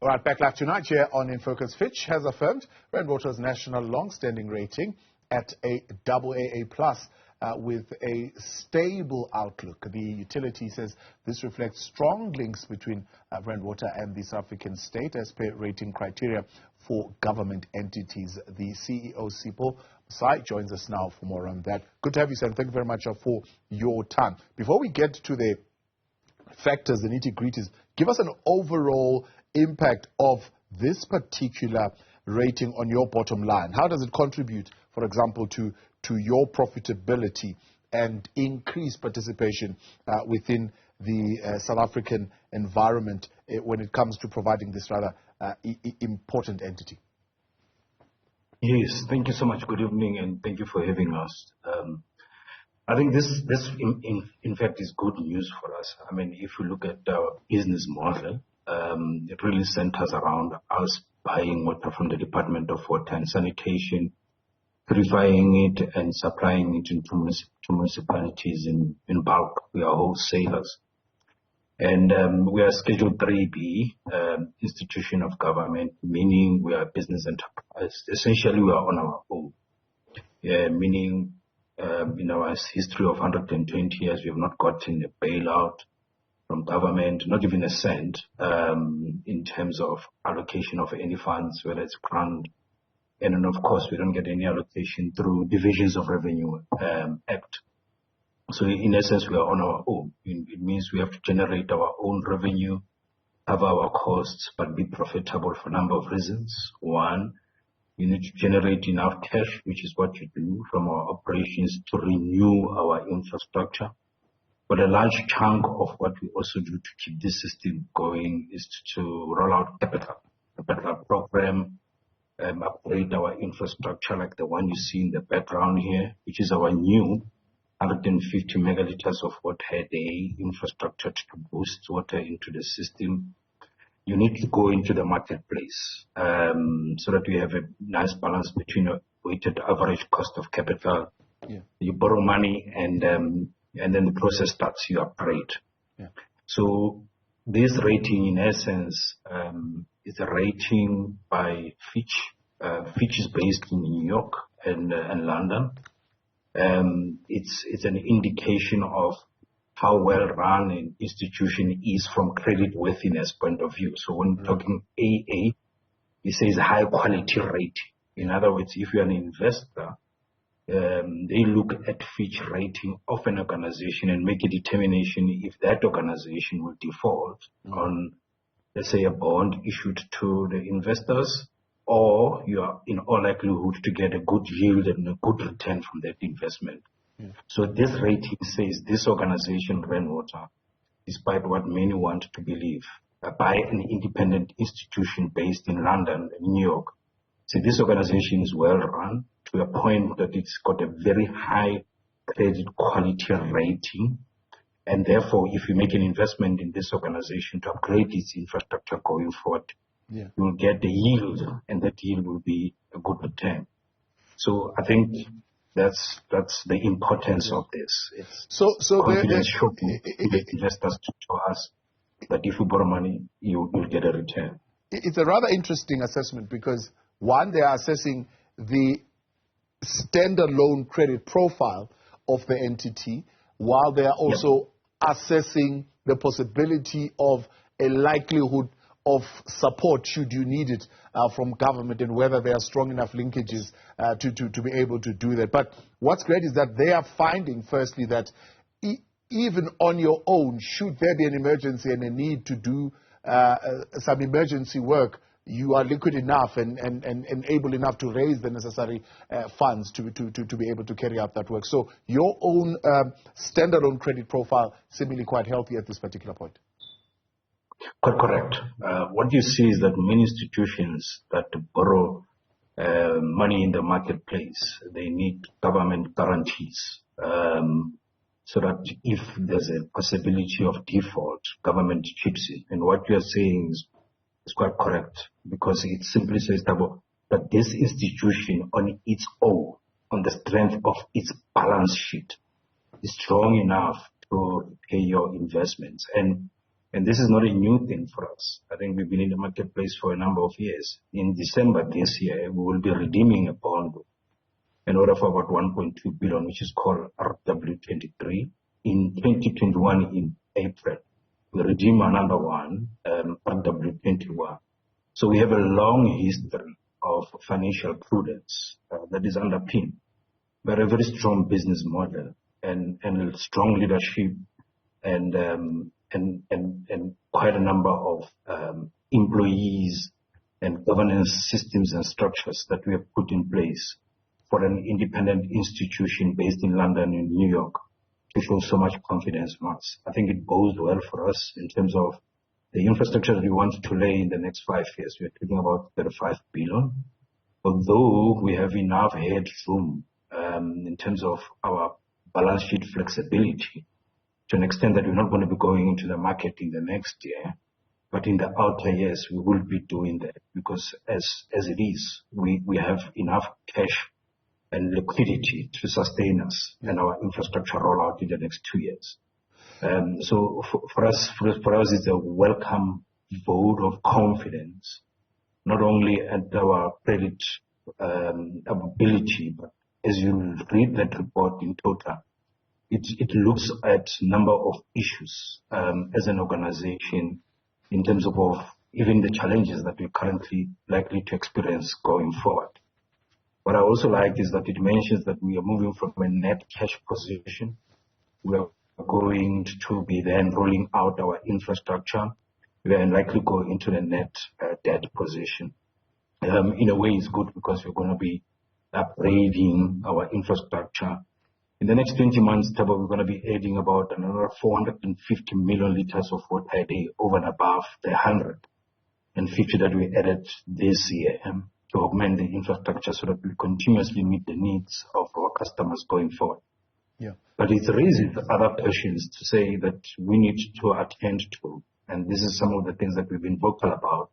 All right, back live tonight here on In Focus. Fitch has affirmed Randwater's national long-standing rating at a AAA+, with a stable outlook. The utility says this reflects strong links between Randwater and the South African state as per rating criteria for government entities. The CEO, Sipho Mosai, joins us now for more on that. Good to have you, sir. Thank you very much for your time. Before we get to the factors, the nitty-gritties, give us an overall impact of this particular rating on your bottom line. How does it contribute, for example, to your profitability and increase participation within the South African environment when it comes to providing this rather important entity? Yes, thank you so much. Good evening, and thank you for having us. I think this in fact is good news for us. I mean, if you look at our business model, it really centers around us buying water from the Department of Water and Sanitation, purifying it and supplying it into municipalities in bulk. We are wholesalers. And we are Schedule 3B, institution of government, meaning we are a business enterprise. Essentially, we are on our own, meaning in our history of 120 years, we have not gotten a bailout from government, not even a cent, in terms of allocation of any funds, whether it's grant. And then, of course, we don't get any allocation through Divisions of Revenue Act. So in essence, we are on our own. It means we have to generate our own revenue, have our costs, but be profitable for a number of reasons. One, you need to generate enough cash, which is what you do from our operations, to renew our infrastructure. But a large chunk of what we also do to keep this system going is to roll out capital program, upgrade our infrastructure like the one you see in the background here, which is our new 150 megaliters of water a day infrastructure to boost water into the system. You need to go into the marketplace so that we have a nice balance between a weighted average cost of capital. Yeah. You borrow money and then the process starts, you upgrade. Yeah. So this rating, in essence, is a rating by Fitch. Fitch is based in New York and London. It's an indication of how well run an institution is from credit worthiness point of view. So when talking AA, it says high quality rating. In other words, if you're an investor, they look at Fitch rating of an organization and make a determination if that organization will default on, let's say, a bond issued to the investors, or you are in all likelihood to get a good yield and a good return from that investment. So this rating says this organization, Randwater, despite what many want to believe, by an independent institution based in London and New York, so this organization is well run to a point that it's got a very high credit quality rating. And therefore, if you make an investment in this organization to upgrade its infrastructure going forward, you will get the yield, and that yield will be a good return. So I think that's the importance of this. It's confidence shocking to the investors to show us that if you borrow money, you will get a return. It's a rather interesting assessment because, one, they are assessing the standalone credit profile of the entity, while they are also assessing the possibility of a likelihood of support should you need it from government, and whether there are strong enough linkages to be able to do that. But what's great is that they are finding, firstly, that even on your own, should there be an emergency and a need to do some emergency work, you are liquid enough and able enough to raise the necessary funds to be able to carry out that work. So your own standalone credit profile seemingly quite healthy at this particular point. Correct. What you see is that many institutions that borrow money in the marketplace, they need government guarantees so that if there's a possibility of default, government chips in. And what you are saying is quite correct, because it simply says that this institution on its own, on the strength of its balance sheet, is strong enough to pay your investments. And And this is not a new thing for us. I think we've been in the marketplace for a number of years. In December this year, we will be redeeming a bond in order for about 1.2 billion, which is called RW23. In 2021, in April, we redeem another one, RW21. So we have a long history of financial prudence that is underpinned by a very strong business model and strong leadership and quite a number of employees and governance systems and structures that we have put in place for an independent institution based in London and New York to show so much confidence in us. I think it bodes well for us in terms of the infrastructure that we want to lay in the next 5 years. We are talking about 35 billion. Although we have enough headroom in terms of our balance sheet flexibility, to an extent that we're not going to be going into the market in the next year, but in the outer years we will be doing that, because as it is, we have enough cash and liquidity to sustain us and our infrastructure rollout in the next 2 years. So for us, it's a welcome vote of confidence, not only at our credit ability, but as you read that report in total, it looks at number of issues as an organization in terms of even the challenges that we're currently likely to experience going forward. What I also like is that it mentions that we are moving from a net cash position. We are going to be then rolling out our infrastructure. We are likely going into the net debt position. In a way, it's good because we're going to be upgrading our infrastructure. In the next 20 months, Thabo, we're going to be adding about another 450 million liters of water a day over and above the 150 that we added this year to augment the infrastructure so that we continuously meet the needs of our customers going forward. Yeah. But it raises other questions to say that we need to attend to, and this is some of the things that we've been vocal about,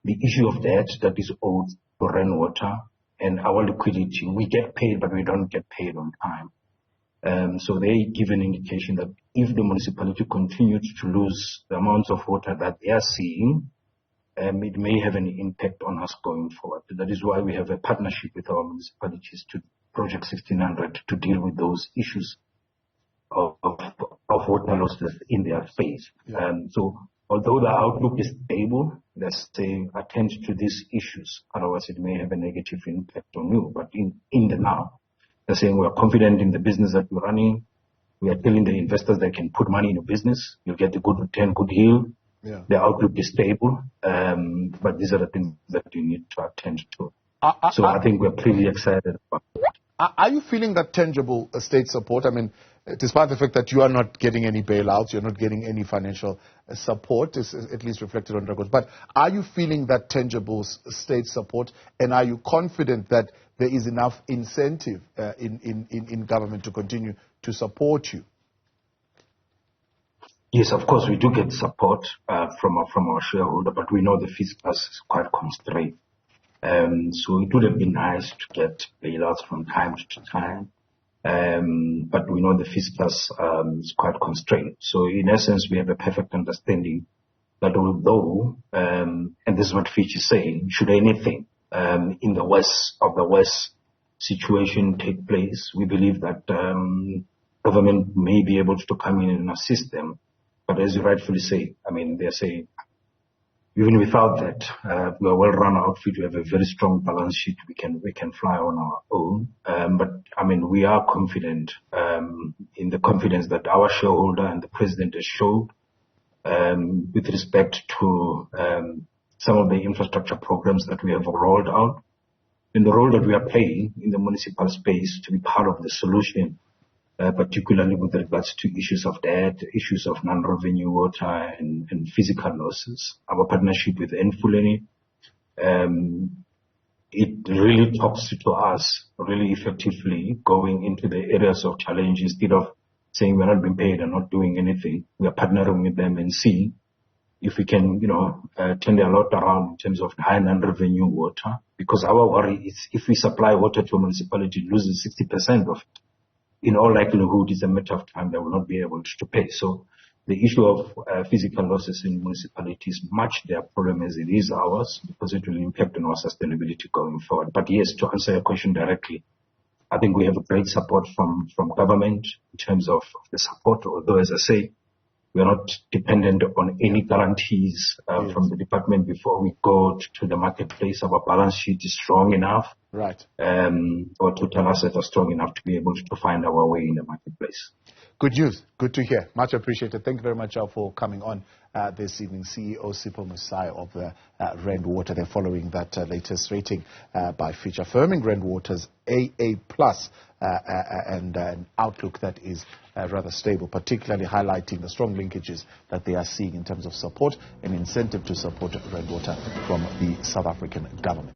the issue of debt that is owed to rainwater and our liquidity. We get paid, but we don't get paid on time. So they give an indication that if the municipality continues to lose the amounts of water that they are seeing, it may have an impact on us going forward. That is why we have a partnership with our municipalities to Project 1600 to deal with those issues of water losses in their space. Yeah. So although the outlook is stable, let's say attend to these issues, otherwise it may have a negative impact on you. But in the now, they're saying we are confident in the business that we're running. We are telling the investors they can put money in a business. You'll get a good return, good yield. Yeah. The outlook is stable. But these are the things that you need to attend to. So I think we're pretty excited about it. Are you feeling that tangible state support? I mean, despite the fact that you are not getting any bailouts, you're not getting any financial support, is at least reflected on records. But are you feeling that tangible state support, and are you confident that there is enough incentive in government to continue to support you? Yes, of course, we do get support from our shareholder, but we know the fiscal is quite constrained. So it would have been nice to get bailouts from time to time. But we know the fiscal is quite constrained. So in essence, we have a perfect understanding that although, and this is what Fitch is saying, should anything in the West situation take place, we believe that government may be able to come in and assist them. But as you rightfully say, I mean, they're saying, even without that, we are well-run outfit. We have a very strong balance sheet. We can fly on our own. But I mean, we are confident in the confidence that our shareholder and the president has showed with respect to some of the infrastructure programs that we have rolled out, and the role that we are playing in the municipal space to be part of the solution, particularly with regards to issues of debt, issues of non-revenue water and physical losses. Our partnership with Enfuleni, it really talks to us really effectively going into the areas of challenge. Instead of saying we're not being paid and not doing anything, we are partnering with them and see if we can, turn a lot around in terms of high non-revenue water. Because our worry is if we supply water to a municipality, it loses 60% of it. In all likelihood, it's a matter of time they will not be able to pay. So the issue of physical losses in municipalities, much their problem as it is ours, because it will impact on our sustainability going forward. But yes, to answer your question directly, I think we have a great support from government in terms of the support, although, as I say, we are not dependent on any guarantees from the department before we go to the marketplace. Our balance sheet is strong enough. Right. Our total assets are strong enough to be able to find our way in the marketplace. Good news. Good to hear. Much appreciated. Thank you very much for coming on this evening. CEO Sipho Mosai of Rand Water. They're following that latest rating by Fitch, affirming Rand Water's AA+ and an outlook that is rather stable, particularly highlighting the strong linkages that they are seeing in terms of support and incentive to support Rand Water from the South African government.